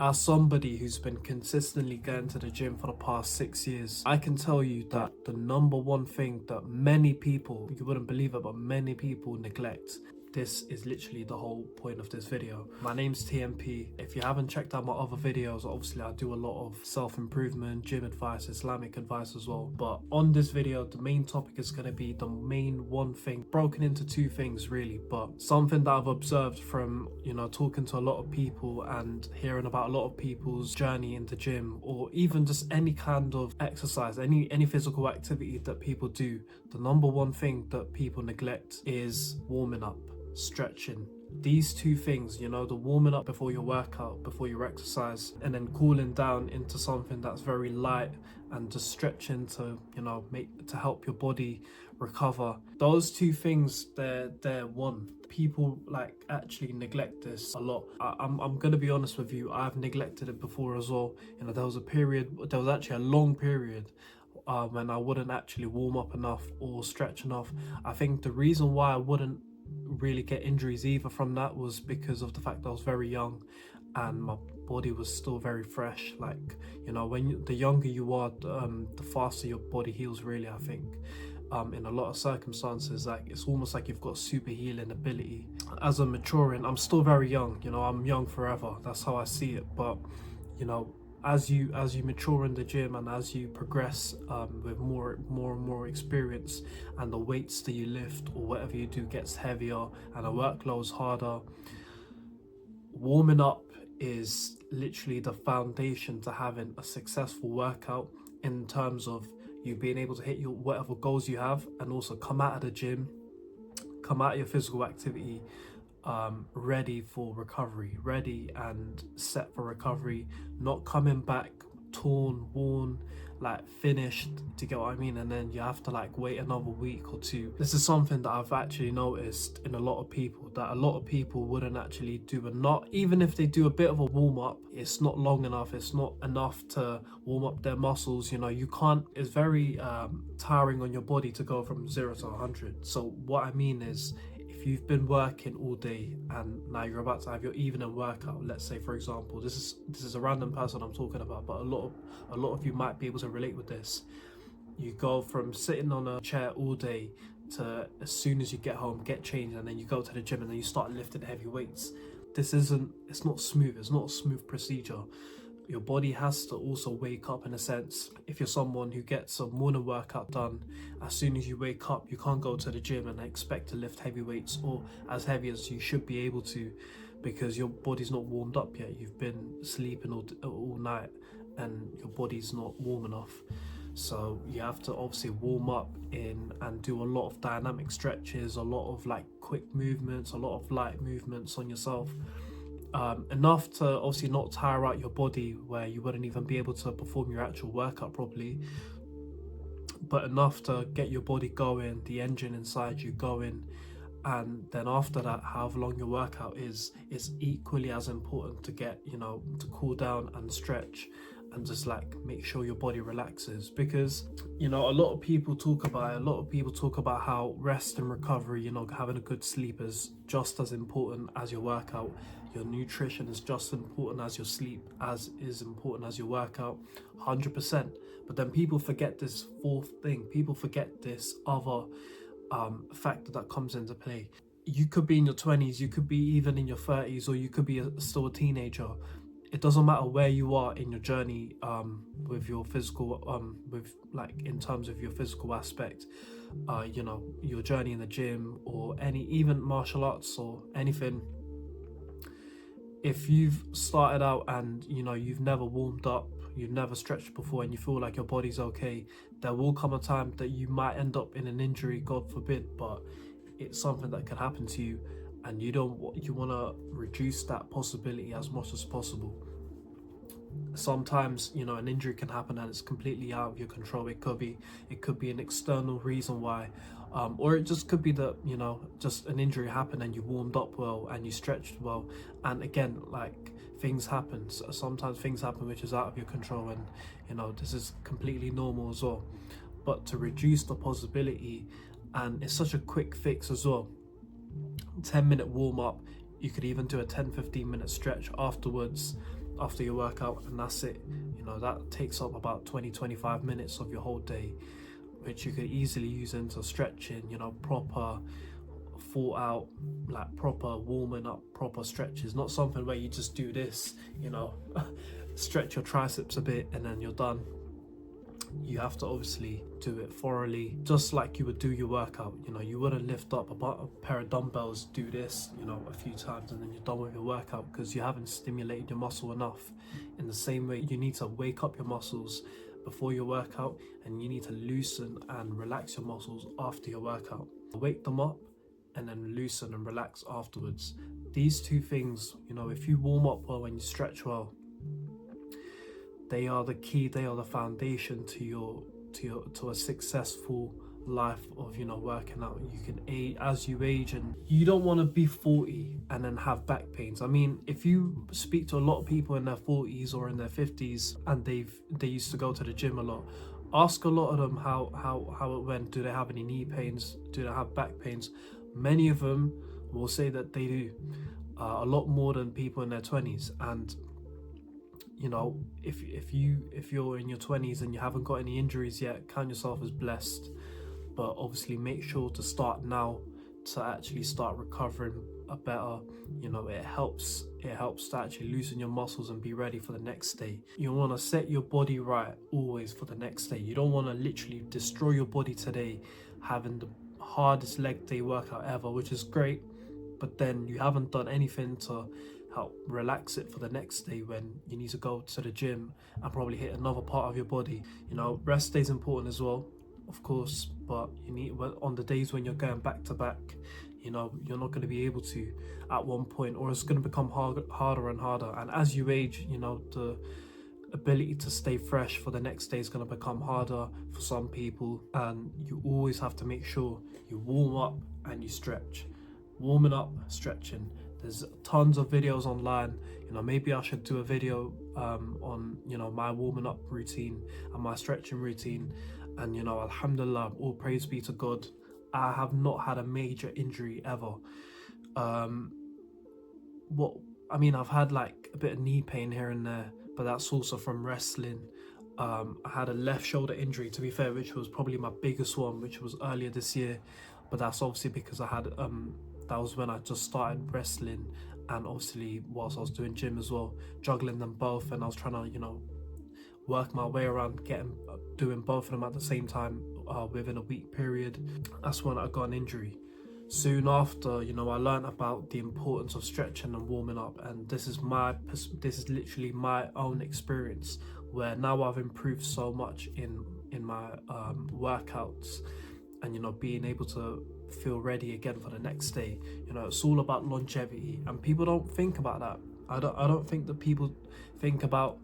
As somebody who's been consistently going to the gym for the past 6 years, I can tell you that the number one thing that many people, you wouldn't believe it, but many people neglect. This is literally the whole point of this video. My name's TMP. If you haven't checked out my other videos, obviously I do a lot of self-improvement, gym advice, Islamic advice as well. But on this video, the main topic is going to be the main one thing, broken into two things really, but something that I've observed from, talking to a lot of people and hearing about a lot of people's journey in the gym, or even just any kind of exercise, any physical activity that people do. The number one thing that people neglect is warming up, stretching. These two things, the warming up before your workout, before your exercise, and then cooling down into something that's very light, and just stretching to to help your body recover. Those two things, they're one. People actually neglect this a lot. I'm gonna be honest with you, I've neglected it before as well. There was actually a long period when I wouldn't actually warm up enough or stretch enough. I think the reason why I wouldn't really get injuries either from that was because of the fact that I was very young and my body was still very fresh. The younger you are, the faster your body heals really, I think. In a lot of circumstances, it's almost like you've got super healing ability. As I'm maturing, I'm still very young, I'm young forever, that's how I see it. But as you mature in the gym and as you progress with more and more experience, and the weights that you lift or whatever you do gets heavier and the workload's harder, warming up is literally the foundation to having a successful workout, in terms of you being able to hit your whatever goals you have, and also come out of the gym, come out of your physical activity ready for recovery, ready and set for recovery, not coming back torn, worn, finished, to get what I mean, and then you have to wait another week or two. This is something that I've actually noticed in a lot of people, that a lot of people wouldn't actually do, and not even if they do a bit of a warm-up, it's not long enough, it's not enough to warm up their muscles. You can't, it's very tiring on your body to go from 0 to 100. So what I mean is, if you've been working all day and now you're about to have your evening workout, let's say for example, this is a random person I'm talking about, but a lot of you might be able to relate with this. You go from sitting on a chair all day to, as soon as you get home, get changed, and then you go to the gym and then you start lifting heavy weights. It's not smooth, it's not a smooth procedure. Your body has to also wake up, in a sense. If you're someone who gets a morning workout done, as soon as you wake up, you can't go to the gym and expect to lift heavy weights, or as heavy as you should be able to, because your body's not warmed up yet. You've been sleeping all night and your body's not warm enough. So you have to obviously warm up in and do a lot of dynamic stretches, a lot of quick movements, a lot of light movements on yourself. Enough to obviously not tire out your body where you wouldn't even be able to perform your actual workout properly, but enough to get your body going, the engine inside you going. And then after that, however long your workout is equally as important to get, to cool down and stretch and just make sure your body relaxes. Because a lot of people talk about how rest and recovery, having a good sleep is just as important as your workout. Your nutrition is just important as your sleep, as is important as your workout, 100%. But then people forget this fourth thing. People forget this other factor that comes into play. You could be in your 20s, you could be even in your 30s, or you could be still a teenager. It doesn't matter where you are in your journey with your physical, in terms of your physical aspect, your journey in the gym, or even martial arts or anything. If you've started out and you've never warmed up, you've never stretched before, and you feel like your body's okay, there will come a time that you might end up in an injury, God forbid, but it's something that can happen to you, and you want to reduce that possibility as much as possible. Sometimes an injury can happen and it's completely out of your control. It could be an external reason why, or it just could be that just an injury happened and you warmed up well and you stretched well, and again, things happen. Sometimes things happen which is out of your control, and this is completely normal as well. But to reduce the possibility, and it's such a quick fix as well, 10-minute warm up, you could even do a 10-15 minute stretch afterwards. after your workout, and that's it. You know, that takes up about 20-25 minutes of your whole day, which you could easily use into stretching, you know, proper thought out, like proper warming up, proper stretches, not something where you just do this, you know, stretch your triceps a bit and then you're done. You have to obviously do it thoroughly, just like you would do your workout. You know, you wouldn't lift up a pair of dumbbells, do this, you know, a few times and then you're done with your workout, because you haven't stimulated your muscle enough. In the same way, you need to wake up your muscles before your workout, and you need to loosen and relax your muscles after your workout. Wake them up and then loosen and relax afterwards. These two things, you know, if you warm up well and you stretch well, they are the key, they are the foundation to a successful life of, you know, working out. You can age as you age, and you don't want to be 40 and then have back pains. I mean, if you speak to a lot of people in their 40s or in their 50s and they used to go to the gym a lot, ask a lot of them how it went. Do they have any knee pains? Do they have back pains? Many of them will say that they do, a lot more than people in their 20s. And you know, if you're in your 20s and you haven't got any injuries yet, count yourself as blessed. But obviously make sure to start now to actually start recovering a better. You know, it helps to actually loosen your muscles and be ready for the next day. You want to set your body right always for the next day. You don't want to literally destroy your body today having the hardest leg day workout ever, which is great, but then you haven't done anything to help relax it for the next day when you need to go to the gym and probably hit another part of your body. You know, rest day is important as well, of course, but you need, on the days when you're going back to back, you know, you're not going to be able to at one point, or it's going to become harder and harder. And as you age, you know, the ability to stay fresh for the next day is going to become harder for some people, and you always have to make sure you warm up and you stretch. Warming up, stretching. There's tons of videos online. You know, maybe I should do a video on, you know, my warming up routine and my stretching routine. And, you know, alhamdulillah, all praise be to God, I have not had a major injury ever. I've had like a bit of knee pain here and there, but that's also from wrestling. I had a left shoulder injury, to be fair, which was probably my biggest one, which was earlier this year. But that's obviously because I had that was when I just started wrestling, and obviously whilst I was doing gym as well, juggling them both, and I was trying to, you know, work my way around doing both of them at the same time within a week period. That's when I got an injury. Soon after, you know, I learned about the importance of stretching and warming up, and this is literally my own experience, where now I've improved so much in my workouts, and, you know, being able to feel ready again for the next day. You know, it's all about longevity, and people don't think about that. I don't think that people think about,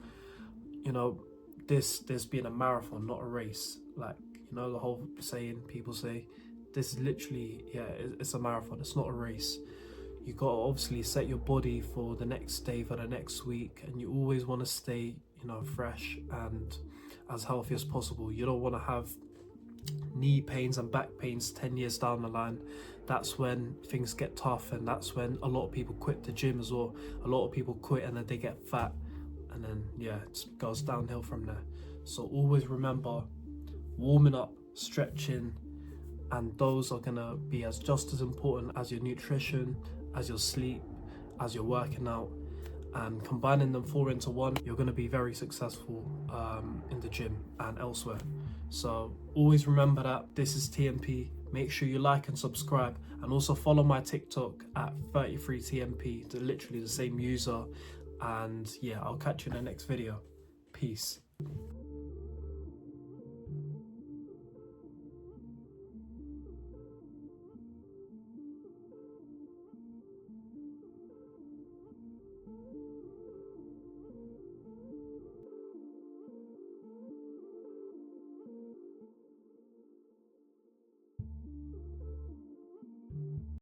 you know, this being a marathon, not a race. Like, you know, the whole saying people say, this is literally, yeah, it's a marathon, it's not a race. You got to obviously set your body for the next day, for the next week, and you always want to stay, you know, fresh and as healthy as possible. You don't want to have knee pains and back pains 10 years down the line. That's when things get tough, and that's when a lot of people quit the gym as well. A lot of people quit and then they get fat, and then yeah, it goes downhill from there. So always remember, warming up, stretching, and those are gonna be just as important as your nutrition, as your sleep, as your working out. And combining them 4 into 1, you're going to be very successful in the gym and elsewhere. So always remember that. This is TMP. Make sure you like and subscribe, and also follow my TikTok at 33TMP. They're literally the same user. And yeah, I'll catch you in the next video. Peace.